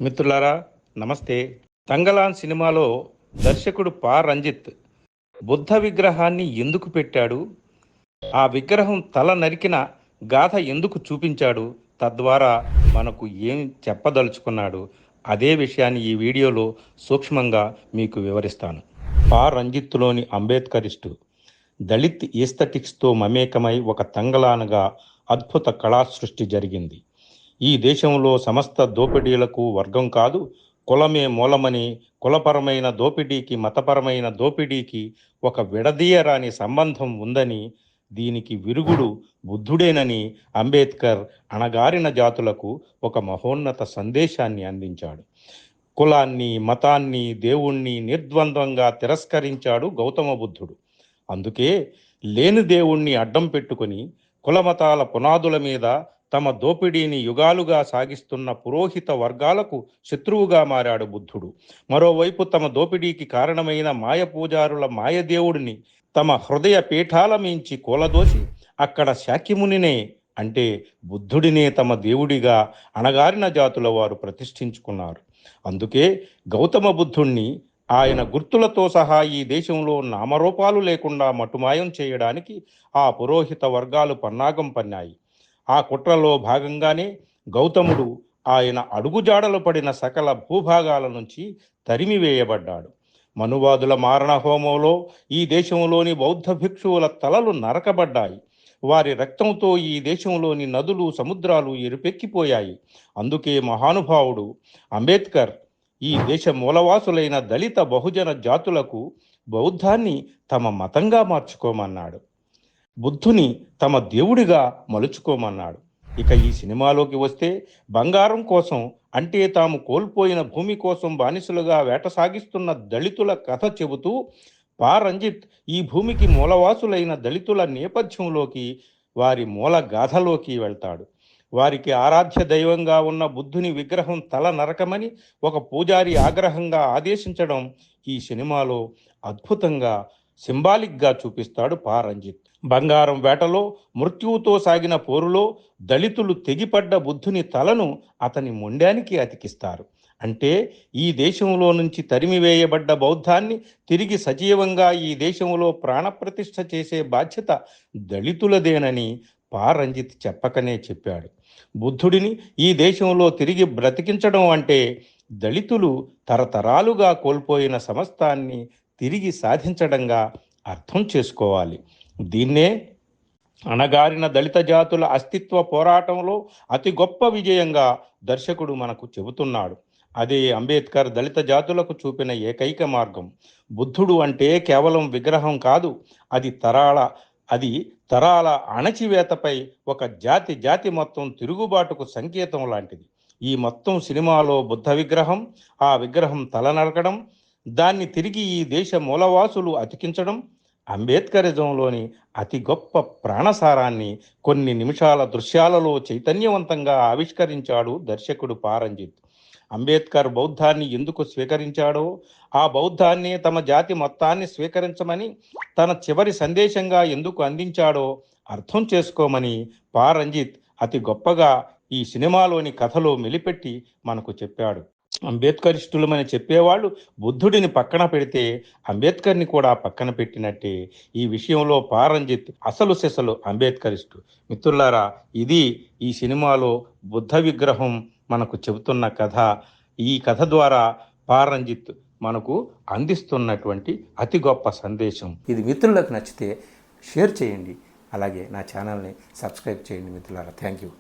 మిత్రులారా, నమస్తే. తంగలాన్ సినిమాలో దర్శకుడు పా రంజిత్ బుద్ధ విగ్రహాన్ని ఎందుకు పెట్టాడు, ఆ విగ్రహం తల నరికిన గాథ ఎందుకు చూపించాడు, తద్వారా మనకు ఏం చెప్పదలుచుకున్నాడు, అదే విషయాన్ని ఈ వీడియోలో సూక్ష్మంగా మీకు వివరిస్తాను. పా రంజిత్లోని అంబేద్కరిస్టు దళిత్ ఈస్థెటిక్స్తో మమేకమై ఒక తంగలానుగా అద్భుత కళా సృష్టి జరిగింది. ఈ దేశంలో సమస్త దోపిడీలకు వర్గం కాదు, కులమే మూలమని, కులపరమైన దోపిడీకి మతపరమైన దోపిడీకి ఒక విడదీయరాని సంబంధం ఉందని, దీనికి విరుగుడు బుద్ధుడేనని అంబేద్కర్ అణగారిన జాతులకు ఒక మహోన్నత సందేశాన్ని అందించాడు. కులాన్ని, మతాన్ని, దేవుణ్ణి నిర్ద్వంద్వంగా తిరస్కరించాడు గౌతమ బుద్ధుడు. అందుకే లేని దేవుణ్ణి అడ్డం పెట్టుకొని కులమతాల పునాదుల మీద తమ దోపిడీని యుగాలుగా సాగిస్తున్న పురోహిత వర్గాలకు శత్రువుగా మారాడు బుద్ధుడు. మరోవైపు తమ దోపిడీకి కారణమైన మాయపూజారుల మాయదేవుడిని తమ హృదయ పీఠాల మించి కూలదోసి అక్కడ శాక్యమునినే, అంటే బుద్ధుడినే తమ దేవుడిగా అణగారిన జాతుల వారు ప్రతిష్ఠించుకున్నారు. అందుకే గౌతమ బుద్ధుణ్ణి ఆయన గుర్తులతో సహా ఈ దేశంలో నామరూపాలు లేకుండా మటుమాయం చేయడానికి ఆ పురోహిత వర్గాలు పన్నాగం పన్నాయి. ఆ కుట్రలో భాగంగానే గౌతముడు ఆయన అడుగుజాడలు పడిన సకల భూభాగాల నుంచి తరిమివేయబడ్డాడు. మనువాదుల మారణ హోమంలో ఈ దేశంలోని బౌద్ధ భిక్షువుల తలలు నరకబడ్డాయి. వారి రక్తంతో ఈ దేశంలోని నదులు, సముద్రాలు ఎరుపెక్కిపోయాయి. అందుకే మహానుభావుడు అంబేద్కర్ ఈ దేశ మూలవాసులైన దళిత బహుజన జాతులకు బౌద్ధాన్ని తమ మతంగా మార్చుకోమన్నాడు, బుద్ధుని తమ దేవుడిగా మలుచుకోమన్నాడు. ఇక ఈ సినిమాలోకి వస్తే, బంగారం కోసం, అంటే తాము కోల్పోయిన భూమి కోసం బానిసలుగా వేట సాగిస్తున్న దళితుల కథ చెబుతూ పా రంజిత్ ఈ భూమికి మూలవాసులైన దళితుల నేపథ్యంలోకి, వారి మూల గాథలోకి వెళ్తాడు. వారికి ఆరాధ్య దైవంగా ఉన్న బుద్ధుని విగ్రహం తల నరకమని ఒక పూజారి ఆగ్రహంగా ఆదేశించడం ఈ సినిమాలో అద్భుతంగా సింబాలిక్గా చూపిస్తాడు పా రంజిత్. బంగారం వేటలో మృత్యువుతో సాగిన పోరులో దళితులు తెగిపడ్డ బుద్ధుని తలను అతని మొండానికి అతికిస్తారు. అంటే ఈ దేశంలో నుంచి తరిమివేయబడ్డ బౌద్ధాన్ని తిరిగి సజీవంగా ఈ దేశంలో ప్రాణప్రతిష్ఠ చేసే బాధ్యత దళితులదేనని పా రంజిత్ చెప్పకనే చెప్పాడు. బుద్ధుడిని ఈ దేశంలో తిరిగి బ్రతికించడం అంటే దళితులు తరతరాలుగా కోల్పోయిన సమస్తాన్ని తిరిగి సాధించడంగా అర్థం చేసుకోవాలి. దీన్నే అణగారిన దళిత జాతుల అస్తిత్వ పోరాటంలో అతి గొప్ప విజయంగా దర్శకుడు మనకు చెబుతున్నాడు. అదే అంబేద్కర్ దళిత జాతులకు చూపిన ఏకైక మార్గం. బుద్ధుడు అంటే కేవలం విగ్రహం కాదు, అది తరాల అణచివేతపై ఒక జాతి మొత్తం తిరుగుబాటుకు సంకేతం లాంటిది. ఈ మొత్తం సినిమాలో బుద్ధ విగ్రహం, ఆ విగ్రహం తల నరకడం, దాన్ని తిరిగి ఈ దేశ మూలవాసులు అతికించడం, అంబేద్కరిజంలోని అతి గొప్ప ప్రాణసారాన్ని కొన్ని నిమిషాల దృశ్యాలలో చైతన్యవంతంగా ఆవిష్కరించాడు దర్శకుడు పా రంజిత్. అంబేద్కర్ బౌద్ధాన్ని ఎందుకు స్వీకరించాడో, ఆ బౌద్ధాన్ని తమ జాతి మొత్తాన్ని స్వీకరించమని తన చివరి సందేశంగా ఎందుకు అందించాడో అర్థం చేసుకోమని పా రంజిత్ అతి గొప్పగా ఈ సినిమాలోని కథలో మెలిపెట్టి మనకు చెప్పాడు. అంబేద్కరిస్టులమని చెప్పేవాళ్ళు బుద్ధుడిని పక్కన పెడితే అంబేద్కర్ని కూడా పక్కన పెట్టినట్టే. ఈ విషయంలో పా రంజిత్ అసలు సెసలు అంబేద్కరిస్టు. మిత్రులారా, ఇది ఈ సినిమాలో బుద్ధ విగ్రహం మనకు చెబుతున్న కథ. ఈ కథ ద్వారా పా రంజిత్ మనకు అందిస్తున్నటువంటి అతి గొప్ప సందేశం. ఇది మిత్రులకు నచ్చితే షేర్ చేయండి, అలాగే నా ఛానల్ని సబ్స్క్రైబ్ చేయండి మిత్రులారా. Thank you.